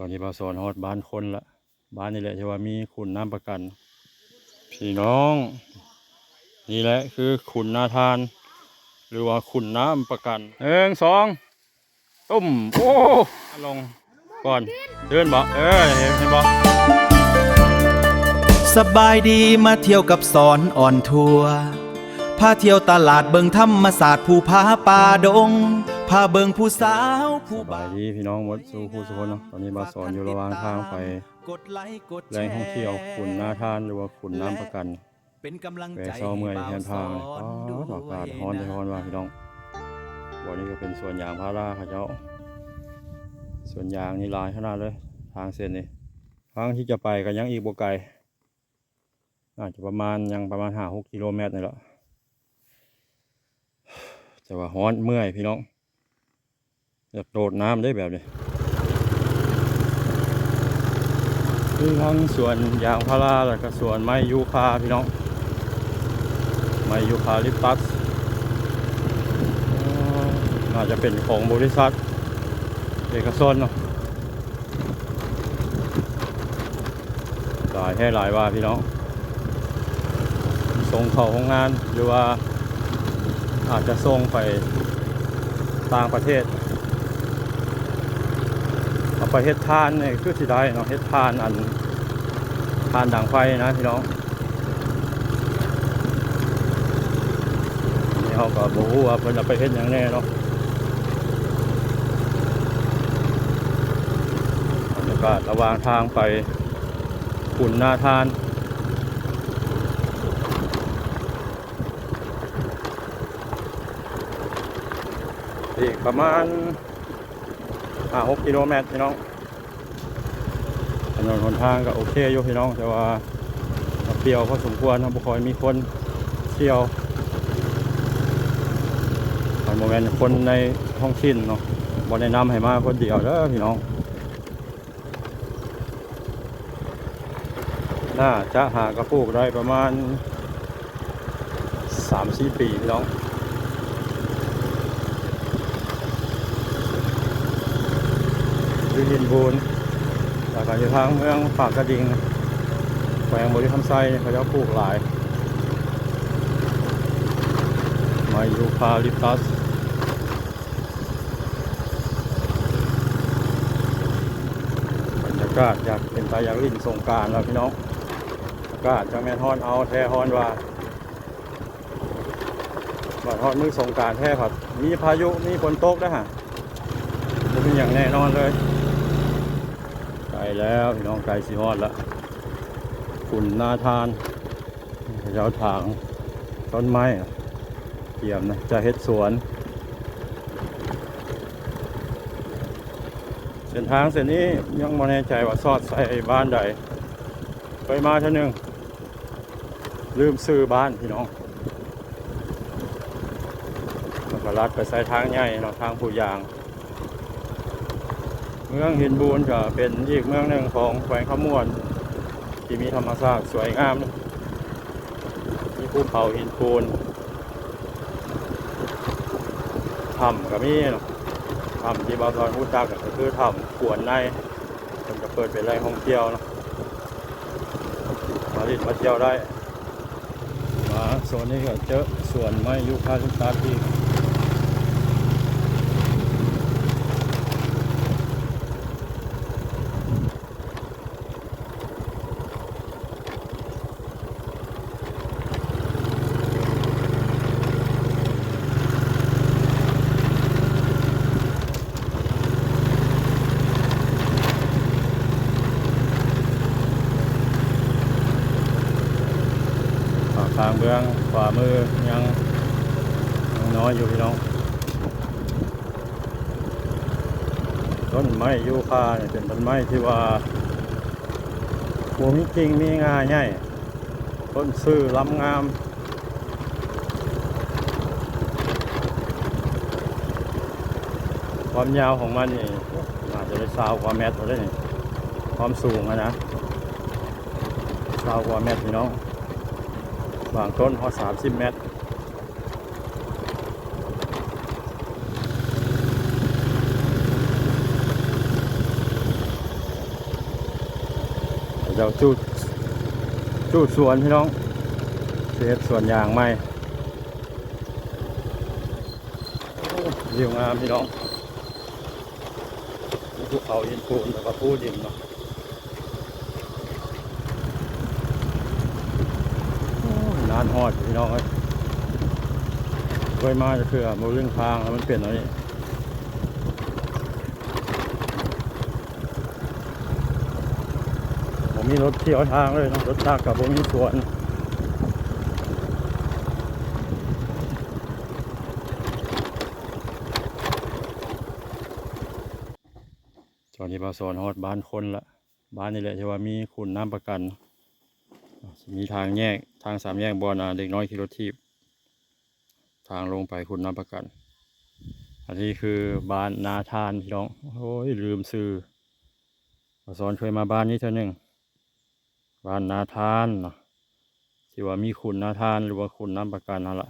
อนนี้บาสอนฮอดบ้านคนละบ้านนี่แหละที่ว่ามีขุนน้ำประกันพี่น้องนี่แหละคือขุนนาทานหรือว่าขุนน้ำประกัน1 2ตุ้มโอ้ลงก่อนเดินบ่เห็นบ่สบายดีมาเที่ยวกับสอนอ่อนทัวร์พาเที่ยวตลาดเบิงธรรมศาสตร์ภูผาป่าดงพาเบิงผู้สาวผู้สบายดีพี่น้องหมดสู่ผู้สุขเนาะตอนนี้บาสอนอยู่ระหว่างทางไปแหล่งท่องเที่ยวขุนนาทานหรือว่าขุนน้ำประกันเป็นกำลังแวใจะเช้าเมื่อยแทนทางอากาศร้อนจะร้อนว่าพี่น้องวันนี้ก็เป็นสวนยางพาราค่ะเจ้าสวนยางนี่ลายขนาดเลยทางเส้นนี้ทางที่จะไปก็ยังอีกบ่ไกลอาจจะประมาณ5-6 กิโลเมตรนี่แหละแต่ว่าร้อนเมื่อยพี่น้องอยากโดดน้ำได้แบบนี้คือทั้งสวนยางพาราแล้วก็สวนไม้ยูคาพี่น้องไม้ยูคาลิปตัสน่าจะเป็นของบริษัทเอกชนเนาะหลายว่าพี่น้องส่งเข้าโรงงานหรือว่าอาจจะส่งไปต่างประเทศเอาไปเฮ็ดทานเนี่ยคือสิได้เนาะเฮ็ดทานทานด่างไฟนะพี่น้องนี่เขาก็บอกว่าเพิ่นเอาไปเฮ็ดอย่างแน่เนาะบรรยากาศระหว่างทางไปขุนนาทานอีกประมาณ5-6 กิโลเมตรพี่น้องถนนหนทางก็โอเคอยู่พี่น้องแต่ว่าเปลี่ยวพอสมควรนะบุคคลมีคนเที่ยวโมเมนต์คนในท้องถิ่นเนาะบอแนะนำให้มาคนเดียวเด้อพี่น้องน่าจะหากระปุกได้ประมาณ3-4 ปีพี่น้องอยู่หินบูนแล้วก็อยู่ทางเมืองปากกระดิ่งแขวงบริคำไซเขาจะปลูกหลายไม้ยูคาลิปตัสบรรยากาศอยากเป็นตาอยากลิ่นสงกรานต์แล้วพี่น้องอากาศจะแม่นฮ้อนเอาแท้ฮ้อนว่าฮ้อนมือสงกรานต์แท้ครับมีพายุมีฝนตกนะฮะจะเป็นอย่างแน่นอนเลยไกลแล้วพี่น้องไกลสิฮอดแล้วขุนนาทานเจ้าถางต้นไม้เตรียมนะจะเฮ็ดสวนเส้นทางเส้นนี้ยังไม่แน่ใจว่าซอดใส่บ้านใดเคยมาเท่านึงลืมซื้อบ้านพี่น้องมันก็ลัดไปใส่ทางใหญ่เนาะทางผู้ยางเมืองหินบูนก็เป็นอีกเมืองหนึ่งของแขวงขมวนที่มีธรรมชาติสวยงามนะมีภูเขาหินปูนถ้ำก็มีเนาะถ้ำที่บางตอนพูดจักก็คือถ้ำขวนในมันจะเปิดเป็นแหล่งท่องเที่ยวเนาะมาเที่ยวได้มาโซนนี้ก็เจอสวนไม้ยูคาลิปตัสที่ทางเบื้องขวามือยังน้อยอยู่พี่น้องต้นไม้ยูคาเนี่ยเป็นต้นไม้ที่ว่าหัวมีจริงมีงาใหญ่ต้นซื่อล้ำงามความยาวของมันนี่อาจจะได้20 กว่าเมตรเลยนี่ความสูงนะ20 กว่าเมตรพี่น้องบางต้นพอ30 เมตร จะจูดสวนพี่น้องเสียสวนยางไหมวิวงามพี่น้องภูเขาหินปูนแล้วก็ภูดินเนาะนานฮอดพี่น้องเอ้ยเคยมาจะคือโมเรื่องทางแล้วมันเปลี่ยนอะไรผมมีรถเที่ยวทางเลยเนาะรถตักกับผมมีสวนตอนนี้บาสอนฮอดบ้านคนละบ้านนี่แหละที่ว่ามีคุณน้ำประกันมีทางแยกทางสามแยกบอลเด็กน้อยขี่รถทีบทางลงไปคุณน้ำประกัน อันนี้คือบ้านนาทานพี่น้องโอ้ยลืมซื้อบาสอนเคยมาบ้านนี้เท่านึงบ้านนาทานเนาะที่ว่ามีคุณนาทานหรือว่าคุณน้ำประกันนั่นแหละ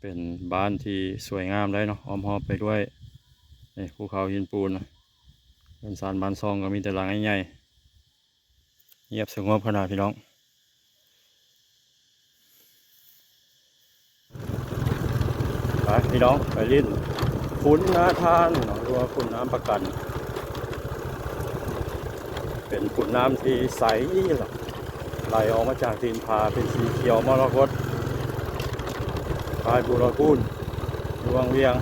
เป็นบ้านที่สวยงามเลยเนาะอ้อมหอบไปด้วยนี่ภูเขาหินปูนเป็นสานบ้านซองก็มีแต่หลังใหญ่ๆเงียบสงบขนาดพี่น้องไปพี่น้องไปลิ้นคุณนาทานเนาะหรือว่าคุณน้ำประกันเป็นคุณน้ำที่ใสไหลออกมาจากตีนผาเป็นสีเขียวมรกตพายบุรกูลดวงเวียง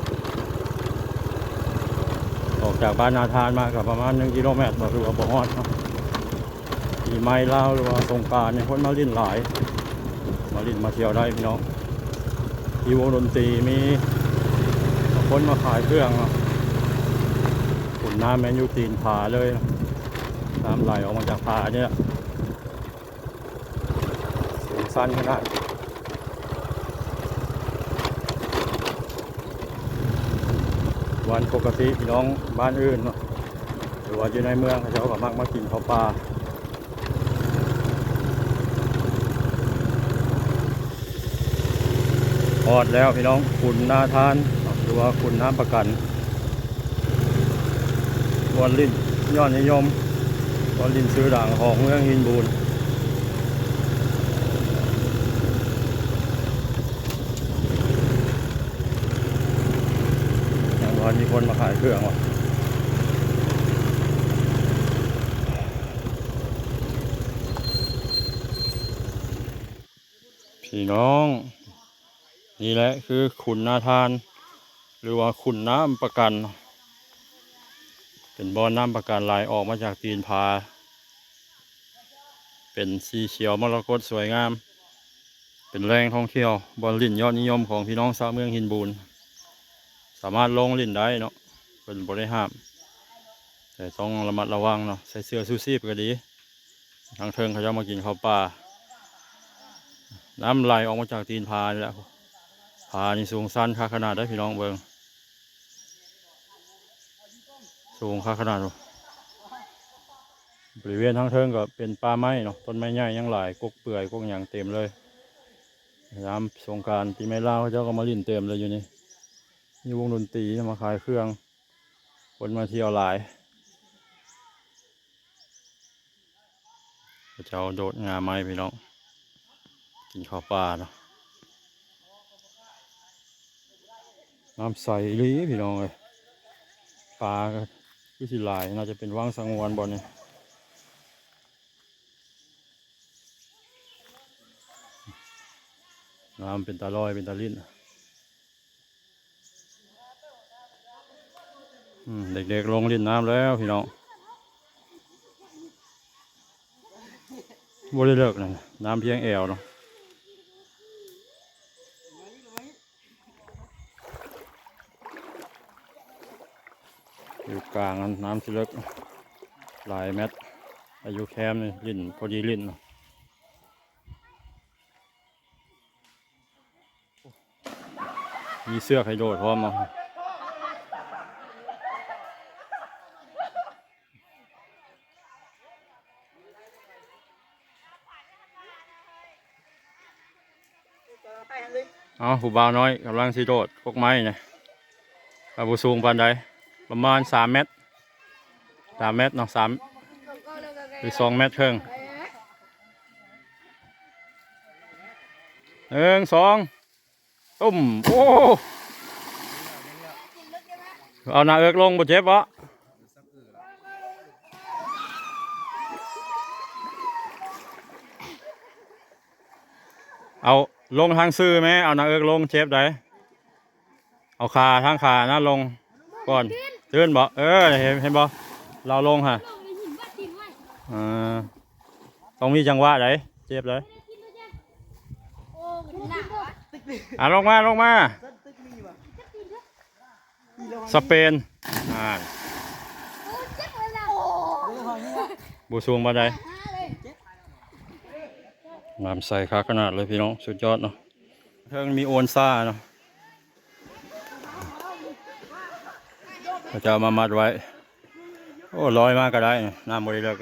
ออกจากบ้านนาทานมากับประมาณ1 กิโลเมตรบอกว่าบ่ฮอดปีใหม่ลาวหรือว่าสงกรานต์เนี่ยคนมาลิ้นหลายมาลิ้นมาเที่ยวได้พี่น้องมีวงดนตรีมีคนมาขายเครื่องขุนน้ำแมนยูตีนผาเลยน้ำไหลออกมาจากผาเนี่ยสูงสั้นขนาดวันปกติพี่น้องบ้านอื่นเนาะหรือว่าอยู่ในเมืองเขาก็มักมากินข้าวปลาทอดแล้วพี่น้องขุนนาทานหรือว่าขุนน้ำประกันวันลิ้นยอดนิยมวันลิ้นซื้อด่างของเมืองหินบูนอย่างวันมีคนมาขายเครื่องวะพี่น้องนี่แหละคือขุนนาทานหรือว่าขุนน้ำประกันเป็นบ่อน้ำประกันไหลออกมาจากตีนผาเป็นสีเขียวมรกตสวยงามเป็นแหล่งท่องเที่ยวบ่อนลิ่นยอดนิยมของพี่น้องชาวเมืองหินบูนสามารถลงลิ่นได้เนาะเป็นบ่ได้ห้ามแต่ต้องระมัดระวังเนาะใส่เสื้อชูชีพก็ดีทางเทิงเขาจะมากินข้าวปลาน้ำไหลออกมาจากตีนผานี่แหละผานี่สูงสั้นค่าขนาดได้พี่น้องเบิงสูงค่าขนาดบริเวณทางเทิงก็เป็นป่าไม้เนาะต้นไม้ใหญ่ยังหลายกกเปื่อยกกหยางเต็มเลยยามสงกรานต์ปีใหม่ลาวเจ้าก็มาลิ่นเต็มเลยอยู่นี่มีวงดนตรีมาขายเครื่องคนมาเที่ยวหลายเจ้าโดดงาไม้พี่น้องกินข้าวปลาเนาะน้ำใสลีพี่น้องเลยปลาก็คือสิหลายน่าจะเป็นว่างสังวรบ่เนี่ยน้ำเป็นตาลอยเป็นตาลิ้นเด็กๆลงลิ้นน้ำแล้วพี่น้องบ่ได้เลิกนะน้ำเพียงแอวเนาะอยู่กลางน้ำสิเลิกหลายเมตรอายุแคมนี่ลิ้นพอดีลิ้นเนาะมีเสื้อไคโดดพร้อมเนาะเอาผู้บ่าวน้อยกำลังสิโดดพวกไม้เนี่ยอาบุสูงปานใดประมาณ3 เมตรเนาะ3 หรือ2 เมตรครึ่ง 1 2ตุ้มโอ้เอาหน้าเอิกลงบ่เจ็บวะเอาลงทางซื่อไหมเอาหน้าเอิกลงเจ็บได้เอาขาทางขานะลงก่อนตื่นบ่เห็นบ่เราลงฮะต้องมีจังหวะไหนเจ็บเลยลงมาสเปนบูซูงมาได้น้ำใส่ค่าขนาดเลยพี่น้องสุดยอดเนาะเทิงมีโอนซ่าเนาะเขาจะเอามามัดไว้โอ้ลอยมากก็ได้น้ำบริเลิก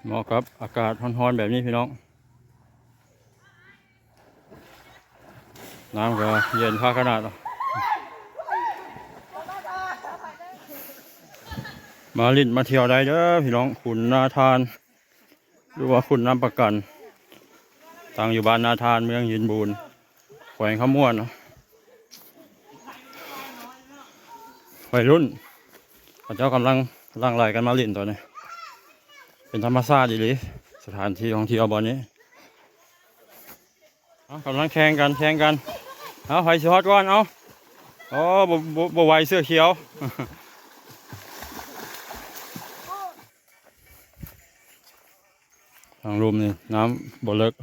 เหมาะกับอากาศร้อนๆแบบนี้พี่น้องน้ำก็เย็นค่าขนาดมาลิ้นมาเที่ยวได้เด้อพี่น้องขุนนาทานหรือว่าขุนน้ำประกันตั้งอยู่บ้านนาทานเมืองยินบูนแขวงขมวนวัยรุ่นเขาเจ้ากำลังร่างไหลกันมาลิ้นตัวนี้เป็นธรรมชาติดีเลยสถานที่ท่องเที่ยวบ่อนี้กำลังแข่งกันเอาไฟสิฮอตก่อนเอาบ่ไหวเสื้อเขียวทางรุมนี่น้ำบ่เลิก